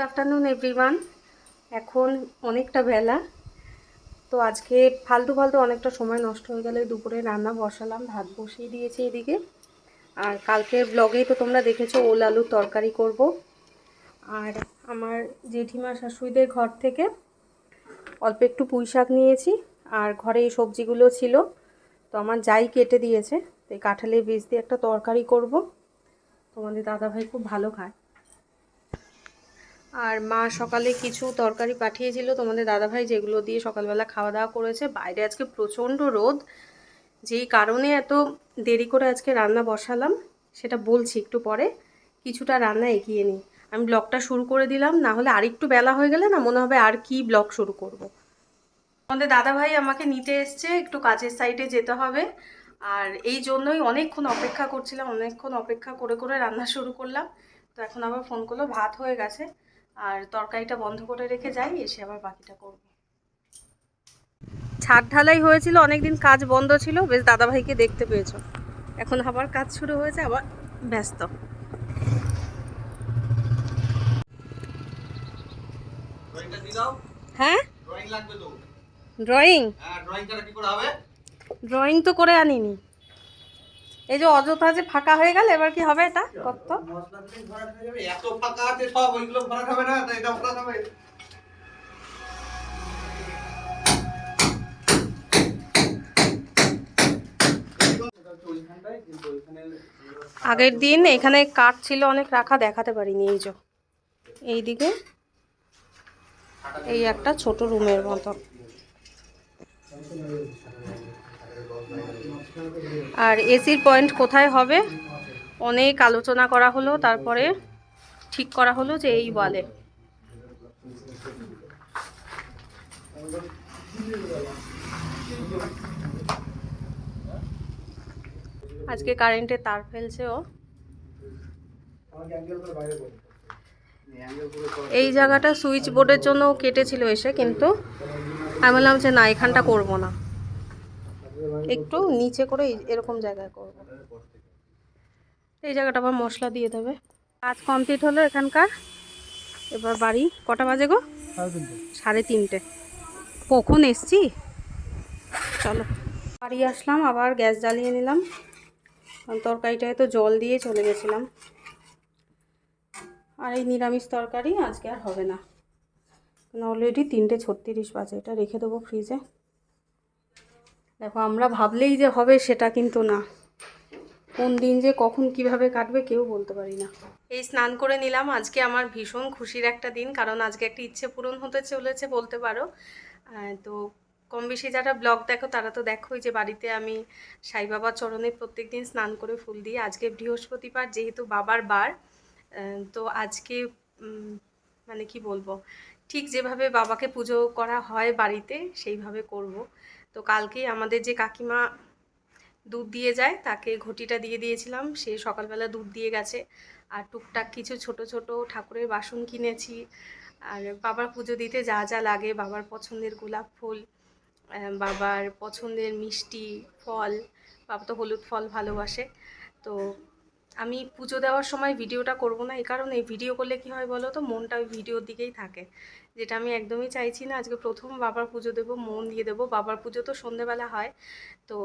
Afternoon everyone. এখন অনেকটা বেলা, তো আজকে ফালতু অনেকটা সময় নষ্ট হয়ে গেলে দুপুরে রান্না বসালাম, ভাত বসিয়ে দিয়েছি এদিকে। আর কালকের ব্লগেই তো তোমরা দেখেছো ওল আলুর তরকারি করব। আর আমার জেঠিমা শাশুড়িদের ঘর থেকে অল্প একটু পুঁই শাক নিয়েছি, আর ঘরে এই সবজিগুলো ছিল, তো আমার যাই কেটে দিয়েছে। তো এই কাঁঠালের বীজ দিয়ে একটা তরকারি করব, তোমাদের দাদাভাই খুব ভালো খায়। আর মা সকালে কিছু তরকারি পাঠিয়েছিল তোমাদের দাদাভাই, যেগুলো দিয়ে সকালবেলা খাওয়া দাওয়া করেছে। বাইরে আজকে প্রচণ্ড রোদ, যেই কারণে এত দেরি করে আজকে রান্না বসালাম সেটা বলছি একটু পরে। কিছুটা রান্না এগিয়ে নিই, আমি ব্লগটা শুরু করে দিলাম, না হলে আরেকটু বেলা হয়ে গেলে না মনে হবে আর কি ব্লগ শুরু করব। আমাদের দাদাভাই আমাকে নিতে এসছে, একটু কাজের সাইডে যেতে হবে, আর এই জন্যই অনেকক্ষণ অপেক্ষা করছিলাম। অনেকক্ষণ অপেক্ষা করে করে রান্না শুরু করলাম। তো এখন আবার ফোন করলো, ভাত হয়ে গেছে, আর তরকারিটা বন্ধ করে রেখে যাই, এসে আবার বাকিটা করব। ছাদ ঢালাই হয়েছিল, অনেকদিন কাজ বন্ধ ছিল, বেশ দাদাভাইকে দেখতে পেয়েছো। এখন আবার কাজ শুরু হয়েছে, আবার ব্যস্ত। হ্যাঁ, ড্রয়িং ড্রয়িং তো করে আনিনি। এই যে অযথা যে ফাঁকা হয়ে গেল, এবার কি হবে এটা কত? এত ফাঁকা আছে সব, ওইগুলো ভরা হবে না, এটা ভরা হবে। আগের দিন এখানে কাঠ ছিল অনেক রাখা, দেখাতে পারিনি। এই যে এইদিকে এই একটা ছোট রুমের মতো। আর এসির পয়েন্ট কোথায় হবে অনেক আলোচনা করা হলো, তারপরে ঠিক করা হলো যে এই ওয়ালে। আজকে কারেন্টের তার ফেলছে ও। এই জায়গাটা সুইচ বোর্ডের জন্য কেটেছিল এসে, কিন্তু আমি বললাম যে না, এখানটা করব না, একটু নিচে করে এরকম জায়গায় করব। এই জায়গাটা আবার মশলা দিয়ে দেবে। কাজ কমপ্লিট হলো এখানকার, এবার বাড়ি। কটা বাজে গো? 3:30। কখন এসছি? চলো বাড়ি আসলাম, আবার গ্যাস জ্বালিয়ে নিলাম, কারণ তরকারিটায় তো জল দিয়ে চলে গেছিলাম। আর এই নিরামিষ তরকারি আজকে আর হবে না, অলরেডি 3:36 বাজে। এটা রেখে দেবো ফ্রিজে। দেখো, আমরা ভাবলেই যে হবে সেটা কিন্তু না, কোন দিন যে কখন কিভাবে কাটবে কেউ বলতে পারি না। এই স্নান করে নিলাম, আজকে আমার ভীষণ খুশির একটা দিন, কারণ আজকে একটা ইচ্ছে পূরণ হতে চলেছে বলতে পারো। তো কম বেশি যারা ব্লগ দেখো তারা তো দেখোই যে বাড়িতে আমি সাই বাবার চরণে প্রত্যেক দিন স্নান করে ফুল দিই। আজকে বৃহস্পতিবার, যেহেতু বাবার বার, তো আজকে মানে কি বলবো, ঠিক যেভাবে বাবাকে পুজো করা হয় বাড়িতে সেইভাবে করব। তো কালকেই আমাদের যে কাকিমা দুধ দিয়ে যায়, তাকে ঘটিটা দিয়ে দিয়েছিলাম, সে সকালবেলা দুধ দিয়ে গেছে। আর টুকটাক কিছু ছোট ছোট ঠাকুরের বাসন কিনেছি, আর বাবার পুজো দিতে যা যা লাগে, বাবার পছন্দের গোলাপ ফুল, বাবার পছন্দের মিষ্টি ফল। বাবা তো হলুদ ফল ভালোবাসে। তো আমি পুজো দেওয়ার সময় ভিডিওটা করব না, এই কারণে ভিডিও করলে কি হয় বলো তো, মনটা ওই ভিডিওর দিকেই থাকে, যেটা আমি একদমই চাইছি না। আজকে প্রথম বাবার পুজো দেবো, মন দিয়ে দেবো। বাবার পুজো তো সন্ধেবেলা হয়, তো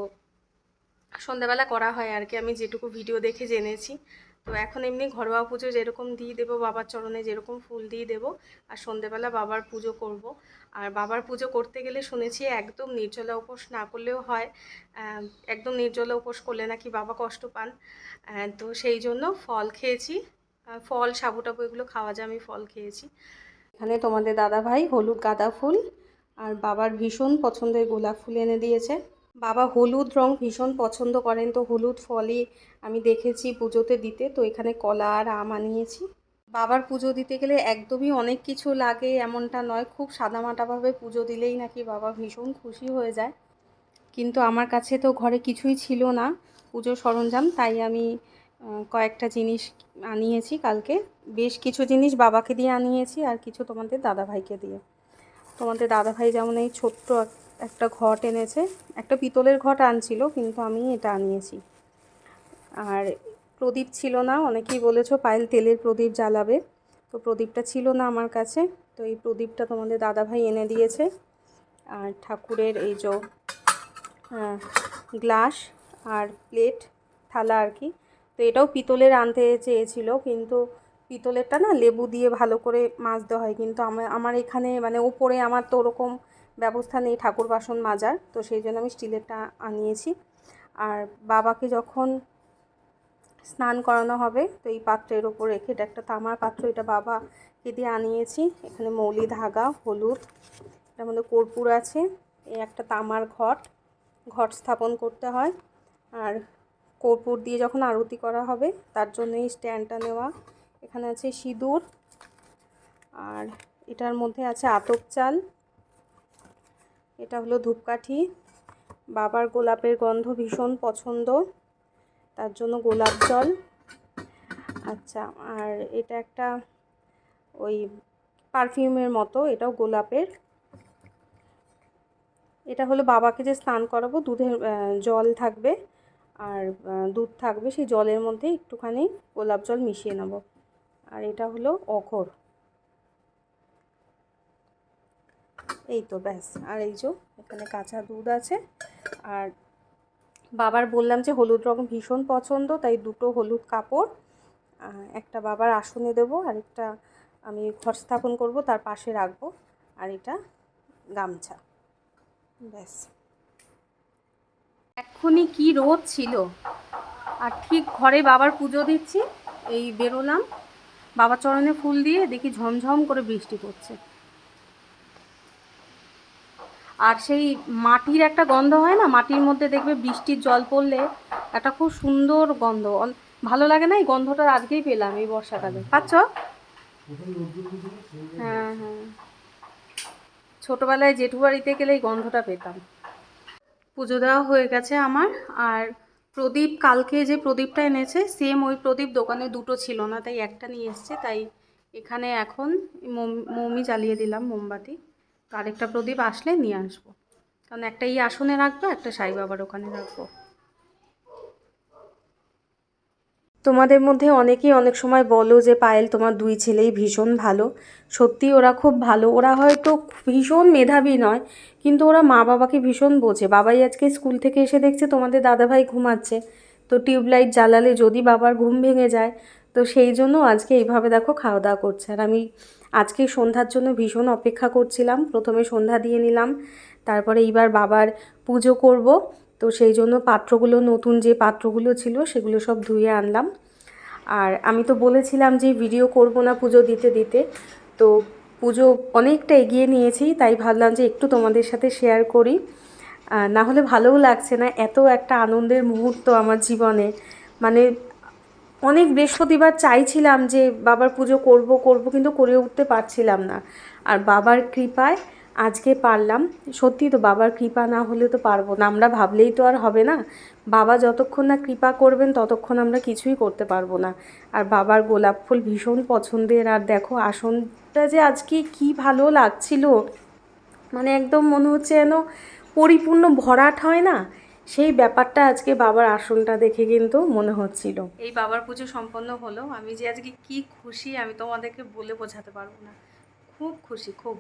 সন্ধ্যাবেলা করা হয় আর কি, আমি যেটুকু ভিডিও দেখে জেনেছি। তো এখন এমনি ঘরোয়া পুজো যেরকম দিয়ে দেবো, বাবার চরণে যেরকম ফুল দিয়ে দেবো, আর সন্ধ্যাবেলা বাবার পুজো করব। আর বাবার পুজো করতে গেলে শুনেছি একদম নির্জলা উপোস না করলেও হয়, একদম নির্জলা উপোস করলে নাকি বাবা কষ্ট পান। তো সেই জন্য ফল খেয়েছি, ফল সাবু টাবু এগুলো খাওয়া যায়, আমি ফল খেয়েছি। এখানে তোমাদের দাদাভাই হলুদ গাঁদা ফুল আর বাবার ভীষণ পছন্দের গোলাপ ফুল এনে দিয়েছে। বাবা হলুদ রং ভীষণ পছন্দ করেন, তো হলুদ ফলই আমি দেখেছি পুজোতে দিতে। তো এখানে কলা আর আম আনিয়েছি। বাবার পুজো দিতে গেলে একদমই অনেক কিছু লাগে এমনটা নয়, খুব সাদামাটাভাবে পুজো দিলেই নাকি বাবা ভীষণ খুশি হয়ে যায়। কিন্তু আমার কাছে তো ঘরে কিছুই ছিল না পুজোর সরঞ্জাম, তাই আমি কয়েকটা জিনিস আনিয়েছি কালকে। বেশ কিছু জিনিস বাবাকে দিয়ে আনিয়েছি, আর কিছু তোমাদের দাদাভাইকে দিয়ে। তোমাদের দাদাভাই যেমন এই ছোট্ট একটা ঘট এনেছে, একটা পিতলের ঘট আনছিল, কিন্তু আমি এটা আনিয়েছি। আর প্রদীপ ছিল না, অনেকেই বলেছো পায়েল তেলের প্রদীপ জ্বালাবে, তো প্রদীপটা ছিল না আমার কাছে, তো এই প্রদীপটা তোমাদের দাদাভাই এনে দিয়েছে। আর ঠাকুরের এই যে গ্লাস আর প্লেট থালা আর কি, তো এটাও পিতলের আনতে চেয়েছিল, কিন্তু পিতলেরটা না লেবু দিয়ে ভালো করে মাজতে হয়, কিন্তু আমার এখানে মানে উপরে আমার তো ওরকম ব্যবস্থা নেই ঠাকুর বাসন মাজার, তো সেই জন্য আমি স্টিলেরটা আনিয়েছি। আর বাবাকে যখন স্নান করানো হবে তো এই পাত্রের ওপর রেখে, এটা একটা তামার পাত্র, এটা বাবাকে দিয়ে আনিয়েছি। এখানে মৌলি ধাগা, হলুদ, এটার মধ্যে কর্পূর আছে, এই একটা তামার ঘট স্থাপন করতে হয়। আর কর্পূর দিয়ে যখন আরতি করা হবে তার জন্য এই স্ট্যান্ডটা নেওয়া। এখানে আছে সিঁদুর, আর এটার মধ্যে আছে আতপ চাল, এটা হলো ধূপকাঠি। বাবার গোলাপের গন্ধ ভীষণ পছন্দ, তার জন্য গোলাপ জল। আচ্ছা, আর এটা একটা ওই পারফিউমের মতো, এটাও গোলাপের। এটা হলো বাবাকে যে স্নান করাবো, দুধের জল থাকবে আর দুধ থাকবে, সেই জলের মধ্যে একটুখানি গোলাপ জল মিশিয়ে নেব। আর এটা হলো অঘর। এই তো ব্যাস। আর এই যে এখানে কাঁচা দুধ আছে। আর বাবার বললাম যে হলুদ রং ভীষণ পছন্দ, তাই দুটো হলুদ কাপড়, একটা বাবার আসনে দেব, আর একটা আমি ঘর স্থাপন করব তার পাশে রাখবো, আর এটা গামছা। ব্যাস। এক্ষুনি কি রোদ ছিল, আর ঠিক ঘরে বাবার পুজো দিচ্ছি, এই বেরোলাম, বাবার চরণে ফুল দিয়ে দেখি ঝমঝম করে বৃষ্টি পড়ছে। আর সেই মাটির একটা গন্ধ হয় না, মাটির মধ্যে দেখবে বৃষ্টির জল পড়লে একটা খুব সুন্দর গন্ধ, ভালো লাগে না? এই গন্ধটা আজকেই পেলাম এই বর্ষাকালে। পাচ্ছ? হ্যাঁ হ্যাঁ, ছোটোবেলায় জেঠু বাড়িতে গেলে এই গন্ধটা পেতাম। পুজো দেওয়া হয়ে গেছে আমার। আর প্রদীপ, কালকে যে প্রদীপটা এনেছে সেম ওই প্রদীপ দোকানে দুটো ছিল না, তাই একটা নিয়ে এসছে। তাই এখানে এখন মৌমি জ্বালিয়ে দিলাম, মোমবাতি। তো আরেকটা প্রদীপ আসলে নিয়ে আসবো, কারণ একটা এই আসনে রাখবো, একটা সাই বাবার ওখানে রাখবো। তোমাদের মধ্যে অনেকেই অনেক সময় বলো যে পায়েল তোমার দুই ছেলেই ভীষণ ভালো। সত্যি ওরা খুব ভালো। ওরা হয়তো ভীষণ মেধাবী নয়, কিন্তু ওরা মা বাবাকে ভীষণ বোঝে। বাবাই আজকে স্কুল থেকে এসে দেখছে তোমাদের দাদাভাই ঘুমাচ্ছে, তো টিউবলাইট জ্বালালে যদি বাবার ঘুম ভেঙে যায়, তো সেই জন্য আজকে এইভাবে দেখো খাওয়া দাওয়া করছে। আর আমি আজকে সন্ধ্যার জন্য ভীষণ অপেক্ষা করছিলাম, প্রথমে সন্ধ্যা দিয়ে নিলাম, তারপরে এইবার বাবার পুজো করব, তো সেই জন্য পাত্রগুলো, নতুন যে পাত্রগুলো ছিল সেগুলো সব ধুয়ে আনলাম। আর আমি তো বলেছিলাম যে ভিডিও করব না পুজো দিতে দিতে, তো পুজো অনেকটা এগিয়ে নিয়েছি, তাই ভাবলাম যে একটু তোমাদের সাথে শেয়ার করি, না হলে ভালোও লাগছে না। এত একটা আনন্দের মুহূর্ত আমার জীবনে, মানে অনেক বৃহস্পতিবার চাইছিলাম যে বাবার পুজো করব করব, কিন্তু করে উঠতে পারছিলাম না। আর বাবার কৃপায় আজকে পারলাম। সত্যি তো, বাবার কৃপা না হলে তো পারবো না, আমরা ভাবলেই তো আর হবে না। বাবা যতক্ষণ না কৃপা করবেন ততক্ষণ আমরা কিছুই করতে পারবো না। আর বাবার গোলাপ ফুল ভীষণ পছন্দের। আর দেখো আসনটা যে আজকে কি ভালো লাগছিল, মানে একদম মনে হচ্ছে যেন পরিপূর্ণ ভরাট হয় না, সেই ব্যাপারটা আজকে বাবার আসনটা দেখে কিন্তু মনে হচ্ছিল। এই বাবার পুজো সম্পন্ন হলো। আমি যে আজকে কি খুশি আমি তোমাদেরকে বলে বোঝাতে পারবো না, খুব খুশি খুব।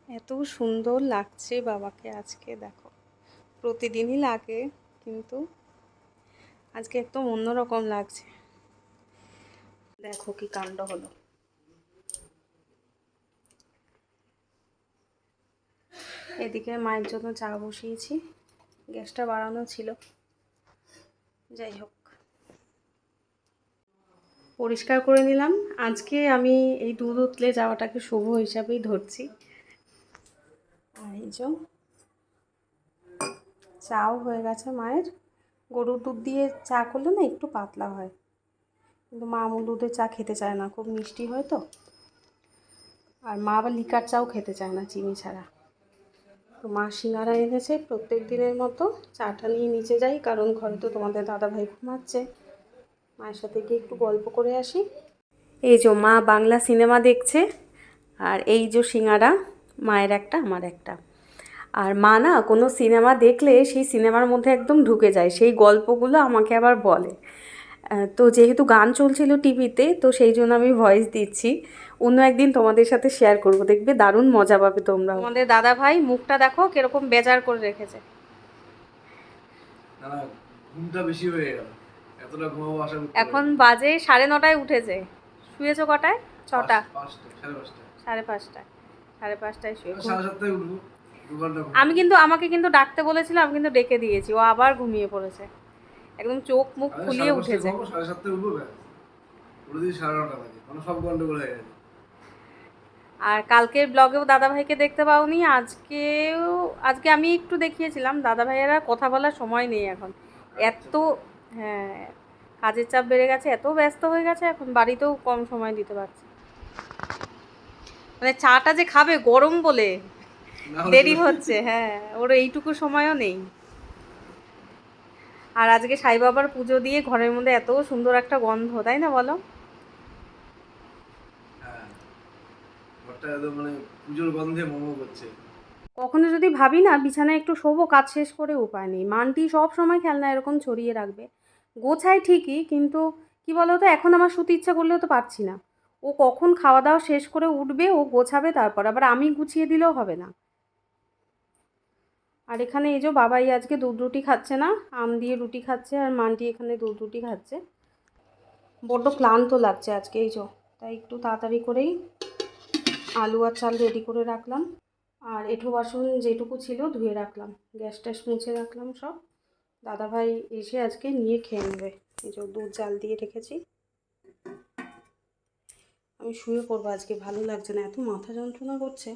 এত সুন্দর লাগছে বাবাকে আজকে, দেখো প্রতিদিনই লাগে, কিন্তু আজকে একদম অন্যরকম লাগছে। দেখো কি কাণ্ড হলো। এদিকে মায়ের জন্য চা বসিয়েছি, গ্যাসটা বাড়ানো ছিল, যাই হোক পরিষ্কার করে নিলাম। আজকে আমি এই দুধ উতলে যাওয়াটাকে শুভ হিসাবেই ধরছি। আর এই যে চাও হয়ে গেছে মায়ের। গরুর দুধ দিয়ে চা করলে না একটু পাতলা হয়, কিন্তু মা আমুল দুধের চা খেতে চায় না, খুব মিষ্টি হয় তো। আর মা আবার লিকার চাও খেতে চায় না চিনি ছাড়া। তো মা সিঙ্গারা এনেছে প্রত্যেক দিনের মতো, চাটা নিয়ে নিচে যাই, কারণ ঘরে তো তোমাদের দাদাভাই ঘুমাচ্ছে। মায়ের সাথে গিয়ে একটু গল্প করে আসি। এই যে মা বাংলা সিনেমা দেখছে, আর এই যে সিঙ্গারা, মায়ের একটা আমার একটা। আর মা না কোনো সিনেমা দেখলে সেই সিনেমার মধ্যে একদম ঢুকে যায়, সেই গল্পগুলো আমাকে আবার বলে। তো যেহেতু গান চলছিল টিভিতে, তো সেই জন্য আমি ভয়েস দিচ্ছি। অন্য একদিন তোমাদের সাথে শেয়ার করব, দেখবে দারুণ মজা পাবে তোমরা। আমাদের দাদা ভাই মুখটা দেখো কিরকম বেজার করে রেখেছে। না না, ঘুমটা বেশি হয়ে গেল, এতটা ঘুমাবো আশা করতে এখন বাজে 9:30 উঠেছে। শুয়েছো কটায়? 6টা? 5টা, 5:30। 5:30টায় শুয়ে 7:30 উঠবো, 2 ঘন্টা আমাকে কিন্তু ডাকতে বলেছিল, আমি কিন্তু ডেকে দিয়েছি, ও আবার ঘুমিয়ে পড়েছে, একদম চোখ মুখ ফুলিয়ে উঠেছে। 7:30 উঠবো, ব্যাস উঠে দিই 9:30 বাজে, মানে সব গন্ডগোল হয়ে গেছে। আর কালকের ব্লগেও দাদাভাইকে দেখতে পাওনি, আজকে আমি একটু দেখিয়েছিলাম। দাদাভাইয়ের আর কথা বলার সময় নেই এখন, এত, হ্যাঁ, কাজের চাপ বেড়ে গেছে, এত ব্যস্ত হয়ে গেছে এখন, বাড়িতেও কম সময় দিতে পারছে। মানে চাটা যে খাবে গরম বলে দেরি হচ্ছে, হ্যাঁ, ওর এইটুকু সময়ও নেই। আর আজকে সাই বাবার পুজো দিয়ে ঘরের মধ্যে এত সুন্দর একটা গন্ধ, তাই না বলো? হ্যাঁ, ঘরটা একদম মানে পুজোর গন্ধে মোমো করছে। কখনো যদি ভাবি না বিছানায় একটু শোবো, কাজ শেষ করে উপায় নেই। মানটি সব সময় খেলনা এরকম ছড়িয়ে রাখবে, গোছায় ঠিকই, কিন্তু কি বলো তো, এখন আমার শুতে ইচ্ছা করলেও তো পারছি না। ও কখন খাওয়া দাওয়া শেষ করে উঠবে, ও গোছাবে, তারপর আবার আমি গুছিয়ে দিলেও হবে না। আর এখানে এই যে বাবাই আজকে দুধ রুটি খাচ্ছে না, আম দিয়ে রুটি খাচ্ছে, আর মানটি এখানে দুধ রুটি খাচ্ছে। বড্ড ক্লান্ত লাগছে আজকে, এই যে, তাই একটু তাড়াতাড়ি করেই আলু আর চাল রেডি করে রাখলাম। আর এঁঠো বাসন যেটুকু ছিল ধুয়ে রাখলাম, গ্যাস ট্যাস মুছে রাখলাম সব। দাদাভাই এসে আজকে নিয়ে খেয়ে নেবে। এই যে দুধ জাল দিয়ে রেখেছি। আমি শুয়ে পড়বো আজকে, ভালো লাগছে না, এত মাথা যন্ত্রণা করছে।